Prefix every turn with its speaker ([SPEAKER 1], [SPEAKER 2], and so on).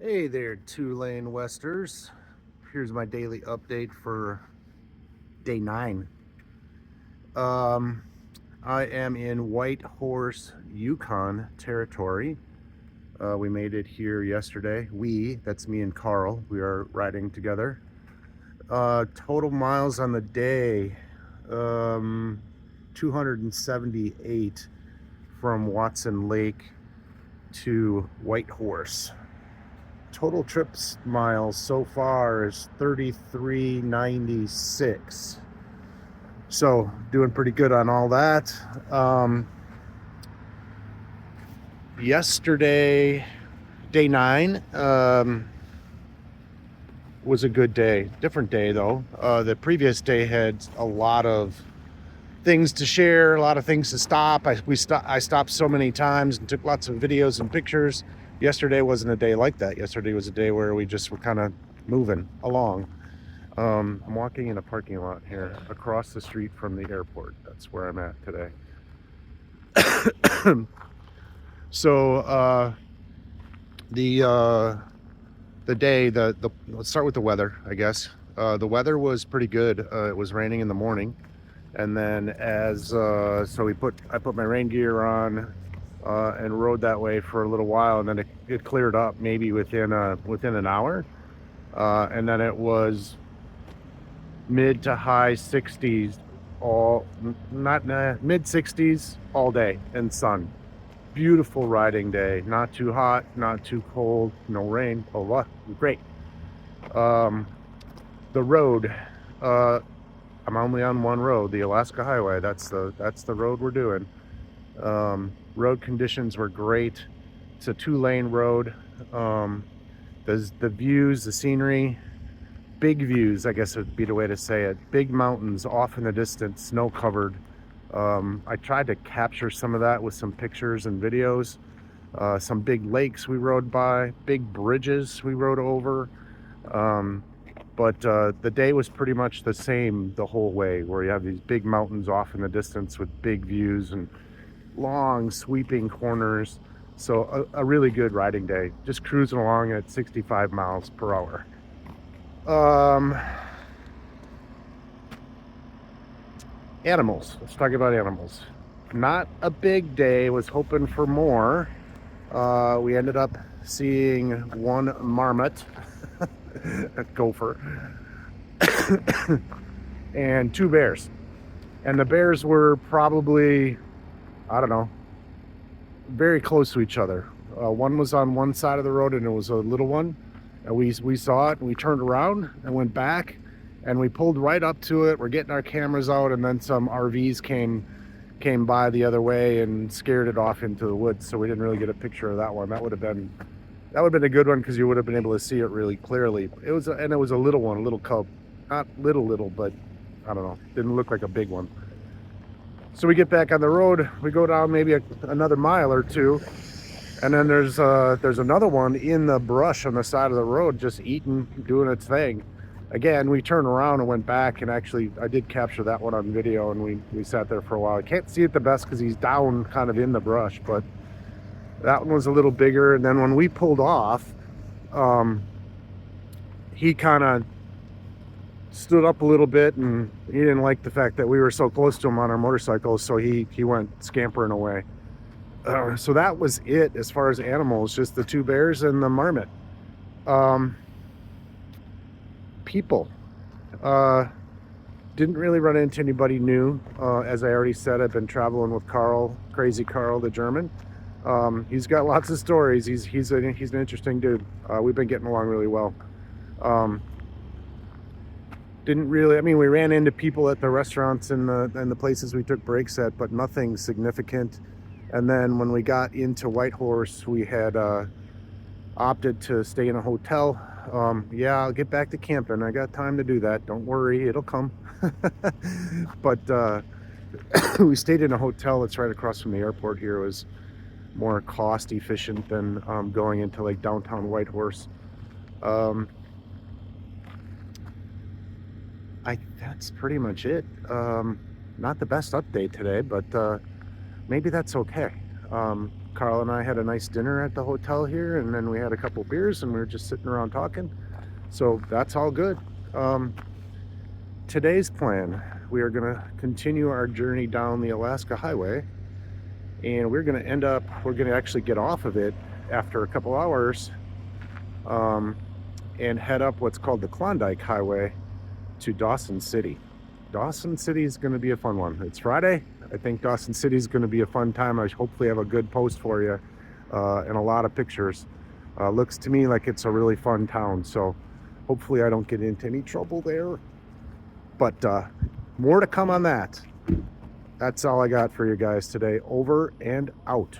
[SPEAKER 1] Hey there, two-lane Westers. Here's my daily update for day 9. Um, I am in White Horse, Yukon territory. We made it here yesterday. That's me and Carl. We are riding together. Total miles on the day, 278 from Watson Lake to White Horse. Total trips miles so far is 3396, so doing pretty good on all that. Yesterday, day 9, was a good day. Different day though. The previous day had a lot of things to share, a lot of things to stop. I stopped so many times and took lots of videos and pictures. Yesterday wasn't a day like that. Yesterday was a day where we just were kind of moving along. I'm walking in a parking lot here across the street from the airport. That's where I'm at today. So the day, let's start with the weather, I guess. The weather was pretty good. It was raining in the morning, and then so I put my rain gear on and rode that way for a little while, and then it cleared up maybe within an hour, and then it was mid to high 60s all not mid 60s all day and sun. Beautiful riding day, not too hot, not too cold, no rain. Oh, what great. The road, I'm only on one road, the Alaska Highway. That's the road we're doing. Road conditions were great. It's a 2-lane road. The views, the scenery, big views, I guess would be the way to say it. Big mountains off in the distance, snow covered. I tried to capture some of that with some pictures and videos. Some big lakes we rode by, big bridges we rode over. But the day was pretty much the same the whole way, where you have these big mountains off in the distance with big views and long sweeping corners. So a really good riding day, just cruising along at 65 miles per hour. Animals, let's talk about animals. Not a big day, was hoping for more. We ended up seeing one marmot, a gopher, and 2 bears. And the bears were probably, I don't know, very close to each other. One was on one side of the road and it was a little one. And we saw it and we turned around and went back and we pulled right up to it. We're getting our cameras out, and then some RVs came by the other way and scared it off into the woods. So we didn't really get a picture of that one. That would have been a good one because you would have been able to see it really clearly. It was a little one, a little cub, not little, but I don't know, didn't look like a big one. So we get back on the road. We go down maybe another mile or two, and then there's another one in the brush on the side of the road, just eating, doing its thing. Again, we turned around and went back, and actually I did capture that one on video, and we sat there for a while. I can't see it the best because he's down kind of in the brush, but that one was a little bigger. And then when we pulled off, he kind of stood up a little bit, and he didn't like the fact that we were so close to him on our motorcycles, so he went scampering away. So that was it as far as animals, just the 2 bears and the marmot. People, didn't really run into anybody new. As I already said, I've been traveling with Carl, Crazy Carl, the German. He's got lots of stories. He's an interesting dude. We've been getting along really well. Didn't really, I mean, we ran into people at the restaurants and the places we took breaks at, but nothing significant. And then when we got into White Horse, we had opted to stay in a hotel. Yeah, I'll get back to camping. I got time to do that. Don't worry, it'll come. But we stayed in a hotel that's right across from the airport here. It was more cost efficient than going into like downtown White Horse. That's pretty much it. Not the best update today, but maybe that's okay. Carl and I had a nice dinner at the hotel here, and then we had a couple beers, and we were just sitting around talking. So that's all good. Today's plan, we are going to continue our journey down the Alaska Highway, and we're going to actually get off of it after a couple hours and head up what's called the Klondike Highway to Dawson City. Dawson City is going to be a fun one. It's Friday. I think Dawson City is going to be a fun time. I hopefully have a good post for you and a lot of pictures. Looks to me like it's a really fun town, so hopefully I don't get into any trouble there. But more to come on that. That's all I got for you guys today. Over and out.